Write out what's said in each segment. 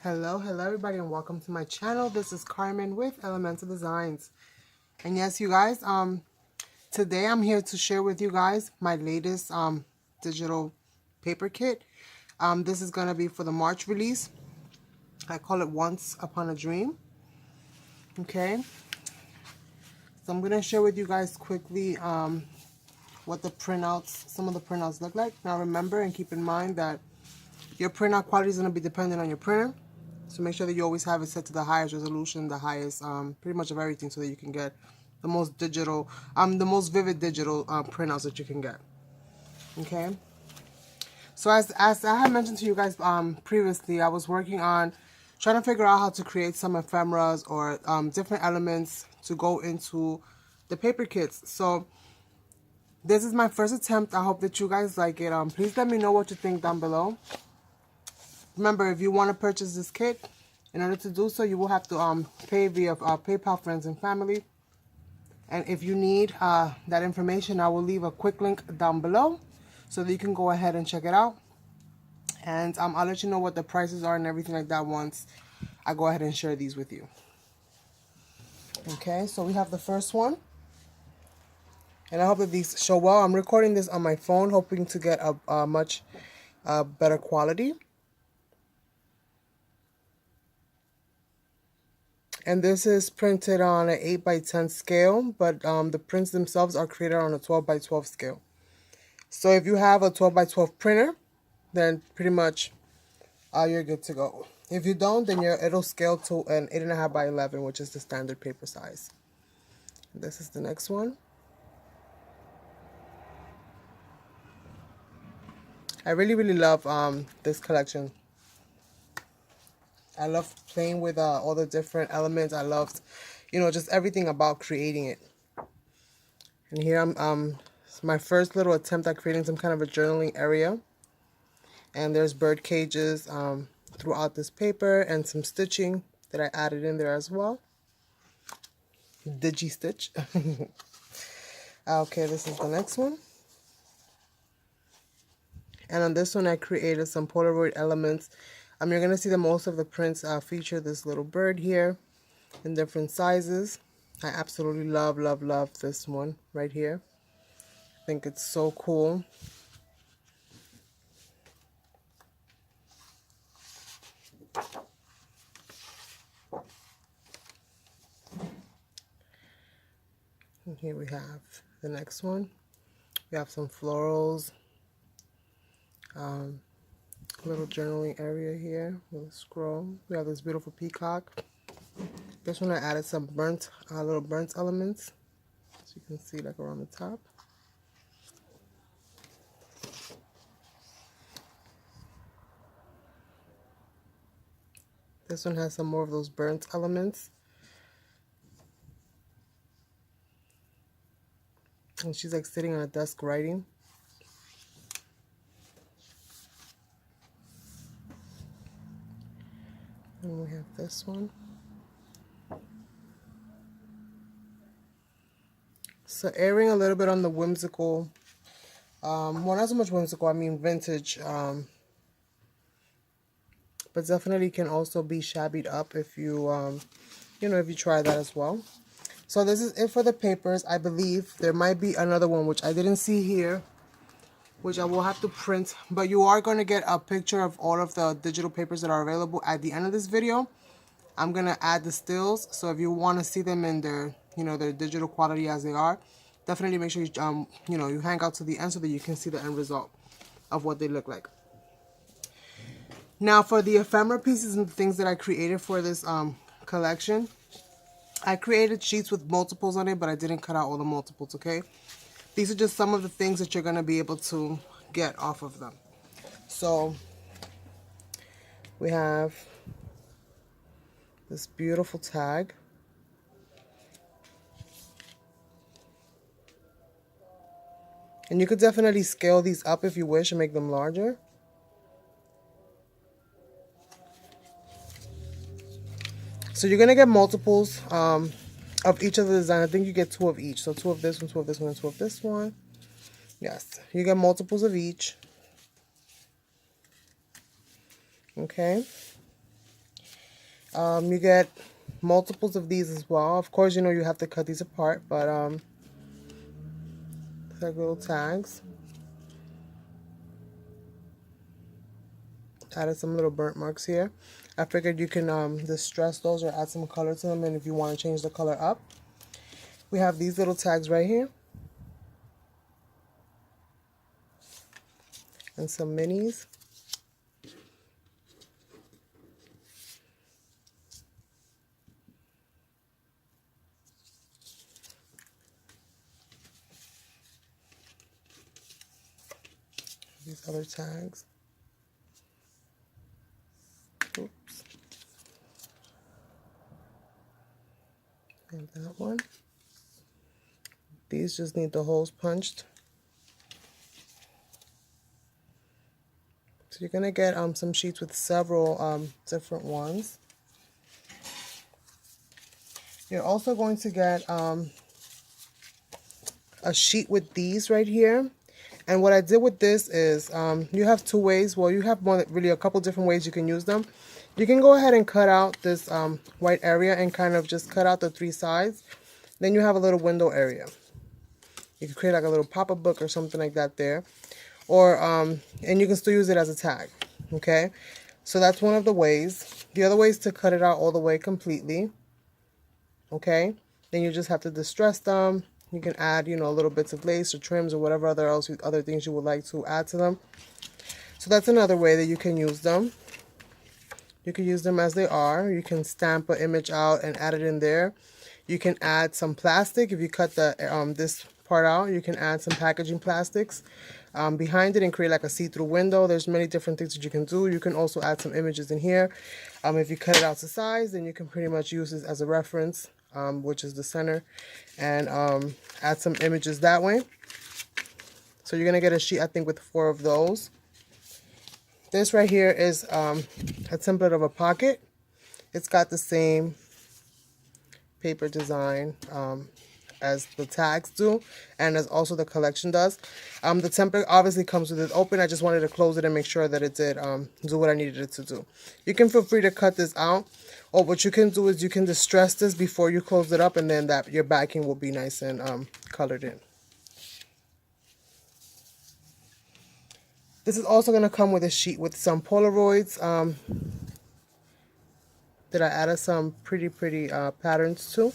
Hello everybody, and welcome to my channel. This is Carmen with Elemental Designs. And yes, you guys, today I'm here to share with you guys my latest digital paper kit. This is going to be for the March release. I call it Once Upon a Dream. Okay, so I'm going to share with you guys quickly what the printouts, some of the printouts look like. Now remember and keep in mind that your printout quality is going to be dependent on your printer. So make sure that you always have it set to the highest resolution, the highest, pretty much of everything, so that you can get the most digital, the most vivid digital printouts that you can get. Okay. So as I had mentioned to you guys previously, I was working on trying to figure out how to create some ephemeras or different elements to go into the paper kits. So this is my first attempt. I hope that you guys like it. Please let me know what you think down below. Remember, if you want to purchase this kit, in order to do so, you will have to pay via PayPal, friends and family. And if you need that information, I will leave a quick link down below so that you can go ahead and check it out. And I'll let you know what the prices are and everything like that once I go ahead and share these with you. Okay, so we have the first one. And I hope that these show well. I'm recording this on my phone, hoping to get a much better quality. And this is printed on an 8x10 scale, but the prints themselves are created on a 12x12 scale. So if you have a 12x12 printer, then pretty much you're good to go. If you don't, then it'll scale to an 8.5x11, which is the standard paper size. This is the next one. I really love this collection. I love playing with all the different elements. I loved, just everything about creating it. And here it's my first little attempt at creating some kind of a journaling area. And there's bird cages throughout this paper and some stitching that I added in there as well. Digi stitch. Okay, this is the next one. And on this one, I created some Polaroid elements. You're going to see that most of the prints feature this little bird here in different sizes. I absolutely love this one right here. I think it's so cool. And here we have the next one. We have some florals. Little journaling area here with a scroll. We have this beautiful peacock. This one I added some little burnt elements, so you can see like around the top. This one has some more of those burnt elements. And she's like sitting on a desk writing. And we have this one. So airing a little bit on the whimsical, well, not so much whimsical, I mean vintage, but definitely can also be shabbied up if you, if you try that as well. So this is it for the papers. I believe there might be another one, which I didn't see here, which I will have to print, but you are going to get a picture of all of the digital papers that are available at the end of this video. I'm going to add the stills, so if you want to see them in their, their digital quality as they are, definitely make sure you, you hang out to the end so that you can see the end result of what they look like. Now for the ephemera pieces and the things that I created for this collection, I created sheets with multiples on it, but I didn't cut out all the multiples, okay? These are just some of the things that you're going to be able to get off of them. So we have this beautiful tag. And you could definitely scale these up if you wish and make them larger. So you're going to get multiples of each of the design. I think you get 2 of each. So 2 of this one, 2 of this one, and 2 of this one. Yes, you get multiples of each. Okay. You get multiples of these as well. Of course, you know you have to cut these apart, but it's like little tags. Added some little burnt marks here. I figured you can distress those or add some color to them, and if you want to change the color up. We have these little tags right here. And some minis. These other tags. Oops. And that one. These just need the holes punched. So you're gonna get some sheets with several different ones. You're also going to get a sheet with these right here. And what I did with this is you have two ways. Well, you have really a couple different ways you can use them. You can go ahead and cut out this white area and kind of just cut out the three sides. Then you have a little window area. You can create like a little pop-up book or something like that there. Or, and you can still use it as a tag, okay? So that's one of the ways. The other way is to cut it out all the way completely, okay? Then you just have to distress them. You can add, you know, little bits of lace or trims or whatever other things you would like to add to them. So that's another way that you can use them. You can use them as they are. You can stamp an image out and add it in there. You can add some plastic. If you cut the this part out, you can add some packaging plastics behind it and create like a see-through window. There's many different things that you can do. You can also add some images in here. If you cut it out to size, then you can pretty much use this as a reference, which is the center, and add some images that way. So you're gonna get a sheet, I think, with 4 of those. This right here is a template of a pocket. It's got the same paper design as the tags do, and as also the collection does. The template obviously comes with it open. I just wanted to close it and make sure that it did do what I needed it to do. You can feel free to cut this out, or what you can do is you can distress this before you close it up, and then that your backing will be nice and colored in. This is also going to come with a sheet with some Polaroids that I added some pretty patterns to.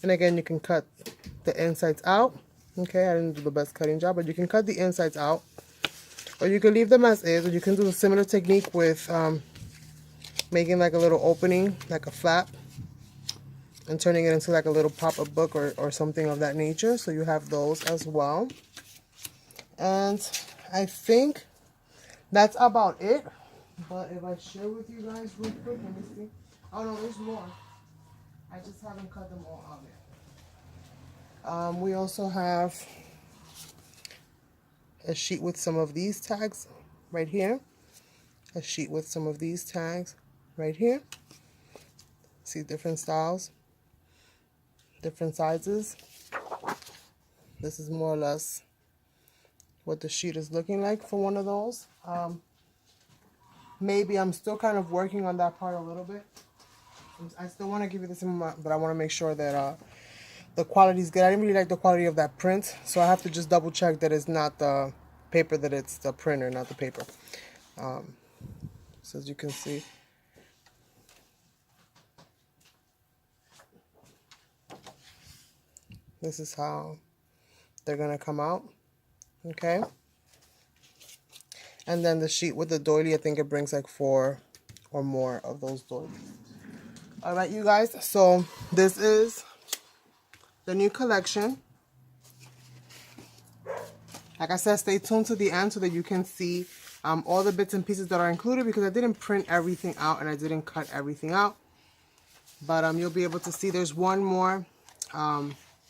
And again, you can cut the insides out. Okay, I didn't do the best cutting job, but you can cut the insides out. Or you can leave them as is, or you can do a similar technique with making like a little opening, like a flap, and turning it into like a little pop-up book or something of that nature. So you have those as well. And I think that's about it. But if I share with you guys real quick, let me see. Oh no, there's more. I just haven't cut them all out yet. We also have a sheet with some of these tags right here. A sheet with some of these tags right here. See, different styles, different sizes. This is more or less what the sheet is looking like for one of those. Maybe I'm still kind of working on that part a little bit. I still want to give you this amount, but I want to make sure that the quality is good. I didn't really like the quality of that print, so I have to just double check that it's not the paper, that it's the printer, not the paper. So as you can see, this is how they're going to come out. Okay. And then the sheet with the doily, I think it brings like 4 or more of those doilies. All right, you guys. So this is the new collection. Like I said, stay tuned to the end so that you can see all the bits and pieces that are included, because I didn't print everything out and I didn't cut everything out. But you'll be able to see there's one more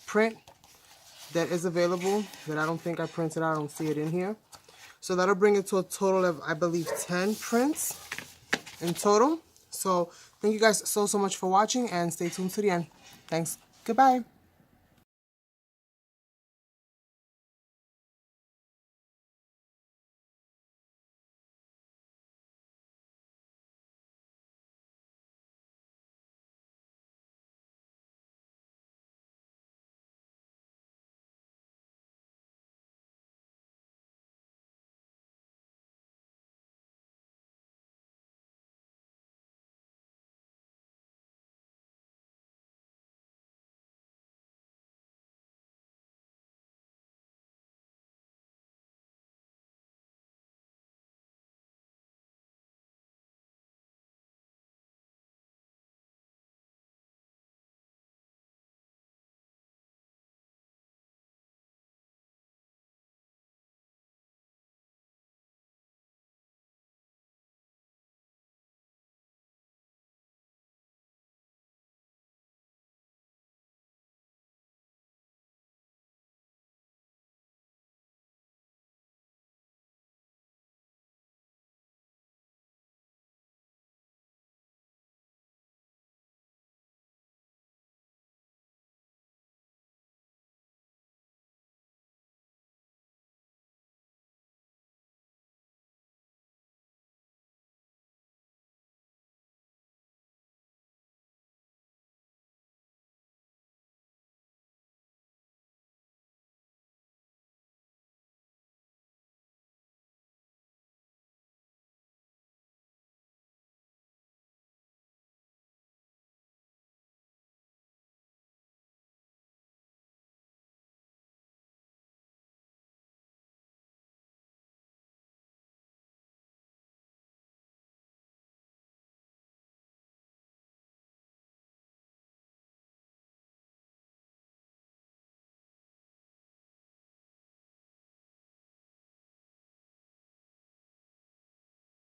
print that is available that I don't think I printed out. I don't see it in here. So that'll bring it to a total of, I believe, 10 prints in total. So thank you guys so much for watching, and stay tuned to the end. Thanks. Goodbye.